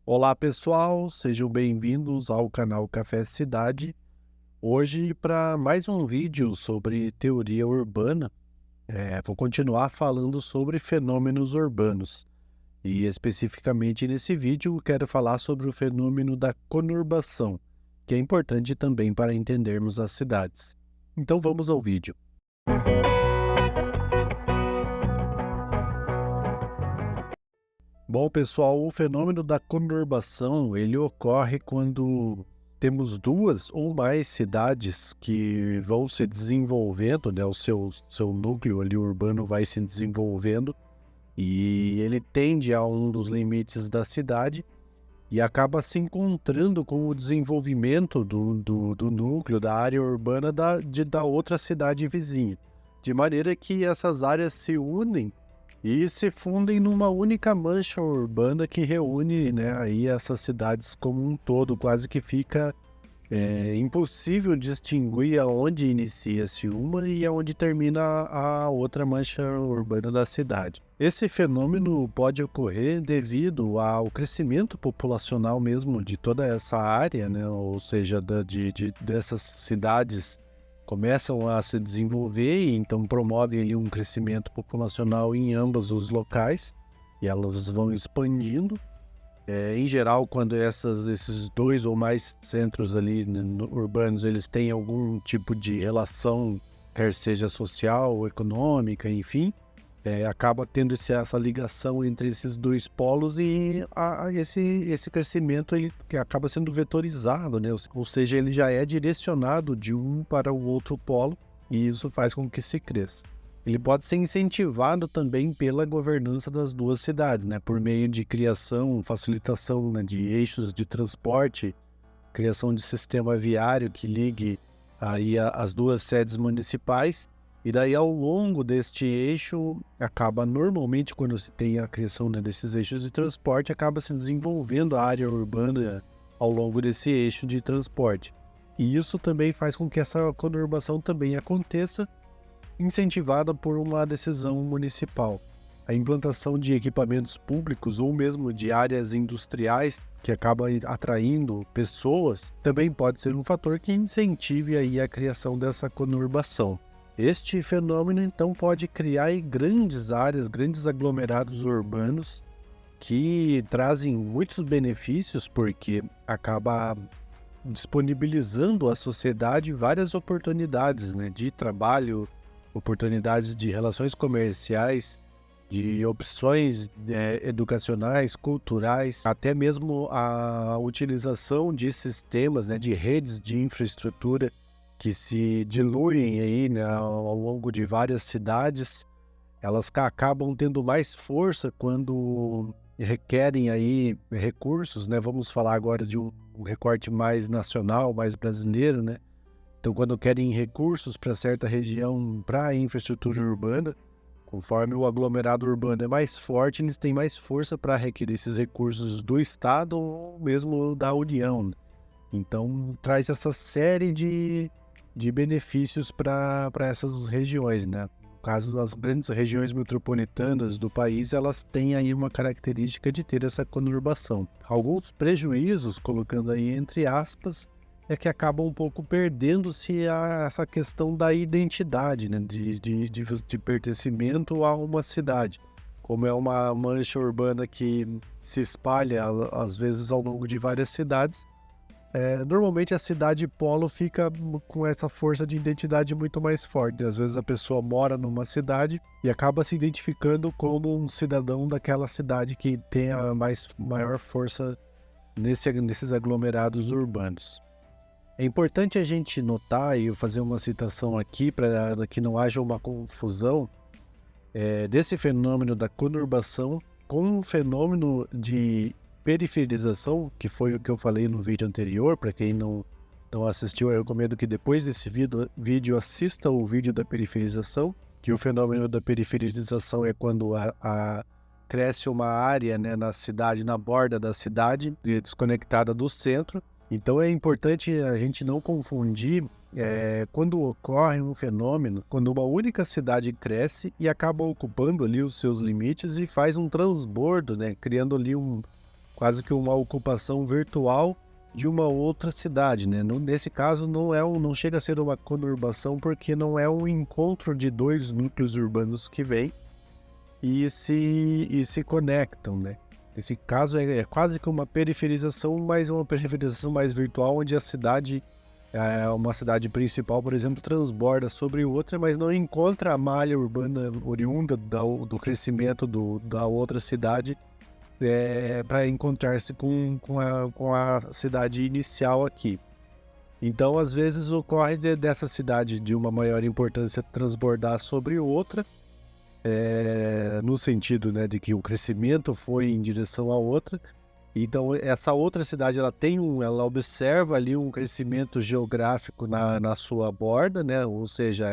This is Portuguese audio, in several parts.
Olá pessoal, sejam bem-vindos ao canal Café Cidade. Hoje para mais um vídeo sobre teoria urbana. Vou continuar falando sobre fenômenos urbanos e especificamente nesse vídeo eu quero falar sobre o fenômeno da conurbação, que é importante também para entendermos as cidades. Então vamos ao vídeo. Bom, pessoal, o fenômeno da conurbação, ele ocorre quando temos duas ou mais cidades que vão se desenvolvendo, né? O seu núcleo ali urbano vai se desenvolvendo e ele tende a um dos limites da cidade e acaba se encontrando com o desenvolvimento do núcleo, da área urbana da outra cidade vizinha. De maneira que essas áreas se unem e se fundem numa única mancha urbana que reúne, né, aí essas cidades como um todo. Quase que fica impossível distinguir aonde inicia-se uma e aonde termina a outra mancha urbana da cidade. Esse fenômeno pode ocorrer devido ao crescimento populacional mesmo de toda essa área, né, ou seja, dessas cidades começam a se desenvolver e então promovem ali um crescimento populacional em ambos os locais e elas vão expandindo. Em geral, quando esses dois ou mais centros ali, né, urbanos, eles têm algum tipo de relação, quer seja social ou econômica, enfim, acaba tendo essa ligação entre esses dois polos e esse crescimento ele que acaba sendo vetorizado, né? Ou seja, ele já é direcionado de um para o outro polo e isso faz com que se cresça. Ele pode ser incentivado também pela governança das duas cidades, né? Por meio de criação, facilitação, né, de eixos de transporte, criação de sistema viário que ligue aí as duas sedes municipais. E daí, ao longo deste eixo, acaba normalmente, quando se tem a criação, né, desses eixos de transporte, acaba se desenvolvendo a área urbana ao longo desse eixo de transporte. E isso também faz com que essa conurbação também aconteça, incentivada por uma decisão municipal. A implantação de equipamentos públicos ou mesmo de áreas industriais que acaba atraindo pessoas também pode ser um fator que incentive aí a criação dessa conurbação. Este fenômeno então pode criar aí grandes áreas, grandes aglomerados urbanos que trazem muitos benefícios porque acaba disponibilizando à sociedade várias oportunidades, né, de trabalho, oportunidades de relações comerciais, de opções educacionais, culturais, até mesmo a utilização de sistemas, né, de redes de infraestrutura que se diluem aí, né, ao longo de várias cidades. Elas acabam tendo mais força quando requerem aí recursos, né? Vamos falar agora de um recorte mais nacional, mais brasileiro, né? Então, quando querem recursos para certa região, para a infraestrutura urbana, conforme o aglomerado urbano é mais forte, eles têm mais força para requerer esses recursos do Estado ou mesmo da União, né? Então, traz essa série de benefícios para essas regiões, né? No caso, as grandes regiões metropolitanas do país, elas têm aí uma característica de ter essa conurbação. Alguns prejuízos, colocando aí entre aspas, é que acaba um pouco perdendo-se essa questão da identidade, né? De pertencimento a uma cidade. Como é uma mancha urbana que se espalha, às vezes, ao longo de várias cidades, normalmente a cidade polo fica com essa força de identidade muito mais forte. Às vezes a pessoa mora numa cidade e acaba se identificando como um cidadão daquela cidade que tem a maior força nesses aglomerados urbanos. É importante a gente notar, e eu fazer uma citação aqui para que não haja uma confusão, desse fenômeno da conurbação com o fenômeno de periferização, que foi o que eu falei no vídeo anterior. Para quem não assistiu, eu recomendo que depois desse vídeo assista o vídeo da periferização, que o fenômeno da periferização é quando cresce uma área, né, na cidade, na borda da cidade, desconectada do centro. Então é importante a gente não confundir quando ocorre um fenômeno, quando uma única cidade cresce e acaba ocupando ali os seus limites e faz um transbordo, né, criando ali quase que uma ocupação virtual de uma outra cidade, né? Nesse caso, não chega a ser uma conurbação, porque não é um encontro de dois núcleos urbanos que vêm e se conectam, né? Nesse caso, é quase que uma periferização, mas uma periferização mais virtual, onde a cidade, uma cidade principal, por exemplo, transborda sobre outra, mas não encontra a malha urbana oriunda do crescimento da outra cidade, para encontrar-se com a cidade inicial aqui. Então, às vezes, ocorre dessa cidade de uma maior importância transbordar sobre outra, no sentido, né, de que o crescimento foi em direção à outra. Então, essa outra cidade, ela observa ali um crescimento geográfico na sua borda, né? Ou seja,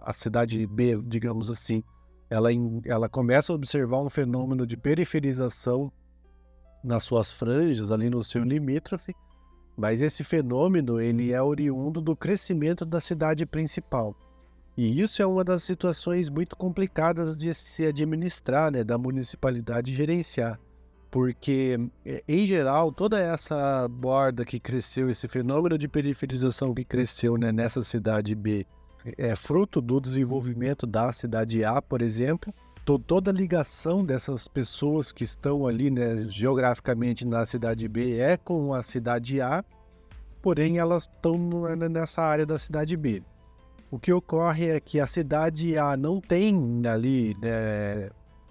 a cidade B, digamos assim, ela começa a observar um fenômeno de periferização nas suas franjas, ali no seu limítrofe, mas esse fenômeno, ele é oriundo do crescimento da cidade principal. E isso é uma das situações muito complicadas de se administrar, né, da municipalidade gerenciar. Porque, em geral, toda essa borda que cresceu, esse fenômeno de periferização que cresceu, né, nessa cidade B, é fruto do desenvolvimento da cidade A, por exemplo. Toda a ligação dessas pessoas que estão ali, né, geograficamente na cidade B é com a cidade A, porém elas estão nessa área da cidade B. O que ocorre é que a cidade A não tem ali, né,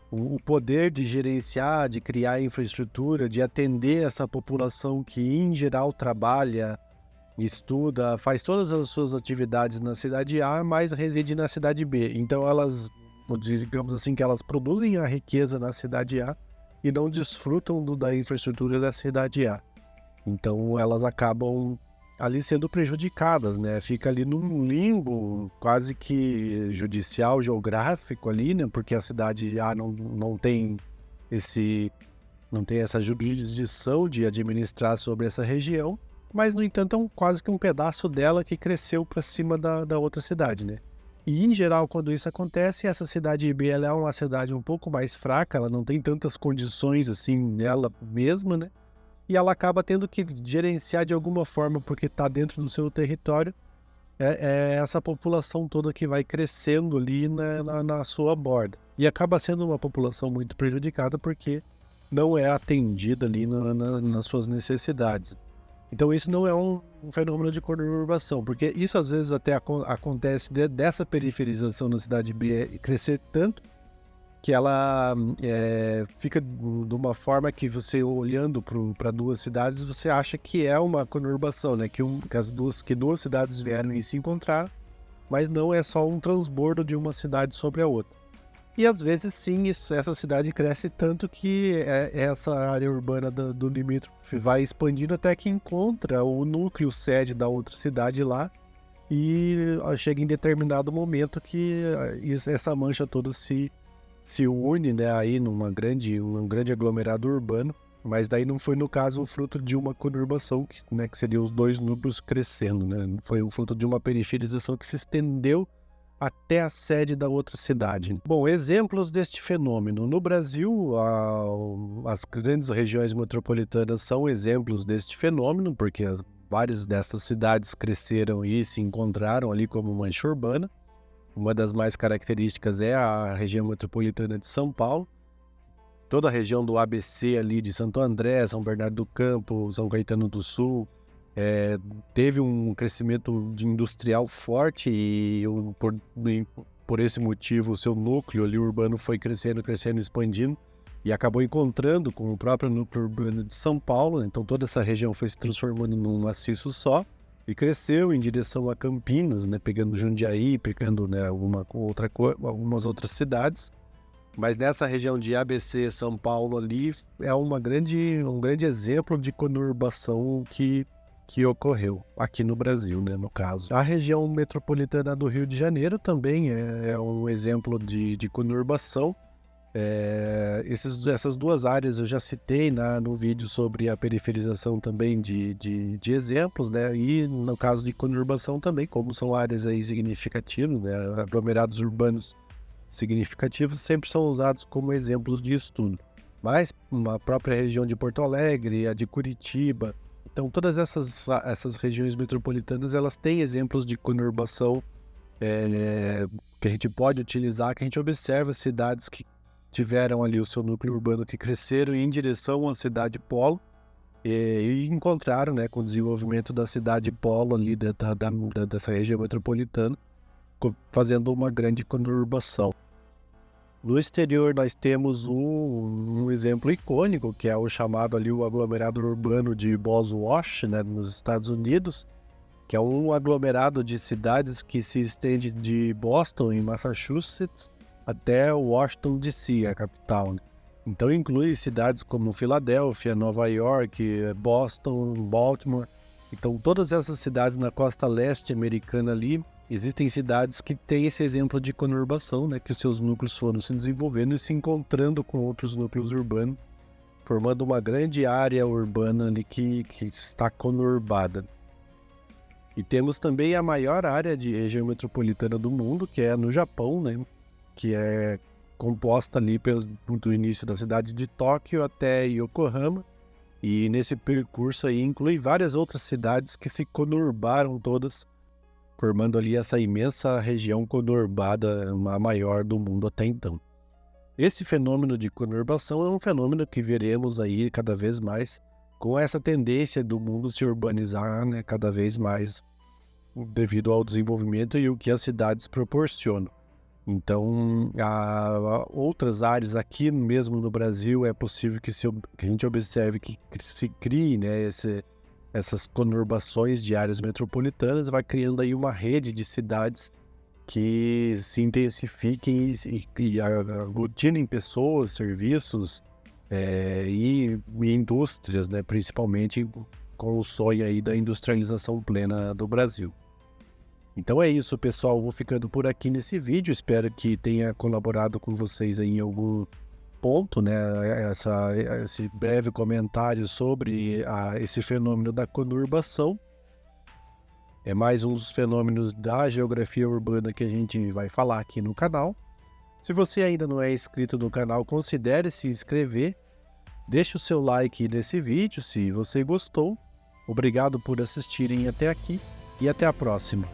o poder de gerenciar, de criar infraestrutura, de atender essa população que, em geral, trabalha, estuda, faz todas as suas atividades na cidade A, mas reside na cidade B. Então, digamos assim, que elas produzem a riqueza na cidade A e não desfrutam da infraestrutura da cidade A. Então, elas acabam ali sendo prejudicadas, né? Fica ali num limbo quase que judicial, geográfico ali, né? Porque a cidade A não tem essa jurisdição de administrar sobre essa região, mas, no entanto, é quase que um pedaço dela que cresceu para cima da outra cidade, né? E, em geral, quando isso acontece, essa cidade B, ela é uma cidade um pouco mais fraca, ela não tem tantas condições assim nela mesma, né? E ela acaba tendo que gerenciar de alguma forma, porque está dentro do seu território, essa população toda que vai crescendo ali na sua borda. E acaba sendo uma população muito prejudicada, porque não é atendida ali nas suas necessidades. Então isso não é um fenômeno de conurbação, porque isso às vezes até acontece dessa periferização na cidade B crescer tanto, que ela fica de uma forma que você, olhando para duas cidades, você acha que é uma conurbação, né? Que duas cidades vieram e se encontrar, mas não é só um transbordo de uma cidade sobre a outra. E às vezes sim, essa cidade cresce tanto que essa área urbana do limítrofe vai expandindo até que encontra o núcleo sede da outra cidade lá, e chega em determinado momento que essa mancha toda se une, né, aí num grande aglomerado urbano, mas daí não foi, no caso, o fruto de uma conurbação, né, que seria os dois núcleos crescendo, né? Foi o fruto de uma periferização que se estendeu até a sede da outra cidade. Bom, exemplos deste fenômeno. No Brasil, as grandes regiões metropolitanas são exemplos deste fenômeno, porque várias dessas cidades cresceram e se encontraram ali como mancha urbana. Uma das mais características é a região metropolitana de São Paulo. Toda a região do ABC ali, de Santo André, São Bernardo do Campo, São Caetano do Sul, teve um crescimento industrial forte, e por esse motivo o seu núcleo ali urbano foi crescendo, expandindo, e acabou encontrando com o próprio núcleo urbano de São Paulo. Então toda essa região foi se transformando num maciço só, e cresceu em direção a Campinas, né, pegando Jundiaí, pegando, né, algumas outras cidades. Mas nessa região de ABC, São Paulo ali, é um grande exemplo de conurbação que ocorreu aqui no Brasil, né, no caso. A região metropolitana do Rio de Janeiro também é um exemplo de conurbação. Essas duas áreas eu já citei no vídeo sobre a periferização também de exemplos, né? E no caso de conurbação também, como são áreas aí significativas, né? Aglomerados urbanos significativos sempre são usados como exemplos de estudo. mas a própria região de Porto Alegre, a de Curitiba. Então, todas essas regiões metropolitanas, elas têm exemplos de conurbação que a gente pode utilizar, que a gente observa cidades que tiveram ali o seu núcleo urbano, que cresceram em direção à cidade polo, e encontraram, né, com o desenvolvimento da cidade polo ali dessa região metropolitana, fazendo uma grande conurbação. No exterior nós temos um exemplo icônico, que é o chamado ali o aglomerado urbano de Boswash, né, nos Estados Unidos, que é um aglomerado de cidades que se estende de Boston, em Massachusetts, até Washington, D.C., a capital, né? Então inclui cidades como Filadélfia, Nova York, Boston, Baltimore. Então todas essas cidades na costa leste americana ali, existem cidades que têm esse exemplo de conurbação, né? Que os seus núcleos foram se desenvolvendo e se encontrando com outros núcleos urbanos, formando uma grande área urbana ali que está conurbada. E temos também a maior área de região metropolitana do mundo, que é no Japão, né? Que é composta ali do início da cidade de Tóquio até Yokohama. E nesse percurso aí inclui várias outras cidades que se conurbaram todas, formando ali essa imensa região conurbada, a maior do mundo até então. Esse fenômeno de conurbação é um fenômeno que veremos aí cada vez mais, com essa tendência do mundo se urbanizar, né, cada vez mais, devido ao desenvolvimento e o que as cidades proporcionam. Então, outras áreas aqui mesmo no Brasil é possível que a gente observe que se crie, né, essas conurbações de áreas metropolitanas, vai criando aí uma rede de cidades que se intensifiquem e aglutinem pessoas, serviços e indústrias, né, principalmente com o sonho aí da industrialização plena do Brasil. Então é isso, pessoal. Vou ficando por aqui nesse vídeo. Espero que tenha colaborado com vocês aí em algum ponto, né? Esse breve comentário sobre esse fenômeno da conurbação. É mais um dos fenômenos da geografia urbana que a gente vai falar aqui no canal. Se você ainda não é inscrito no canal, considere se inscrever. Deixe o seu like nesse vídeo se você gostou. Obrigado por assistirem até aqui e até a próxima.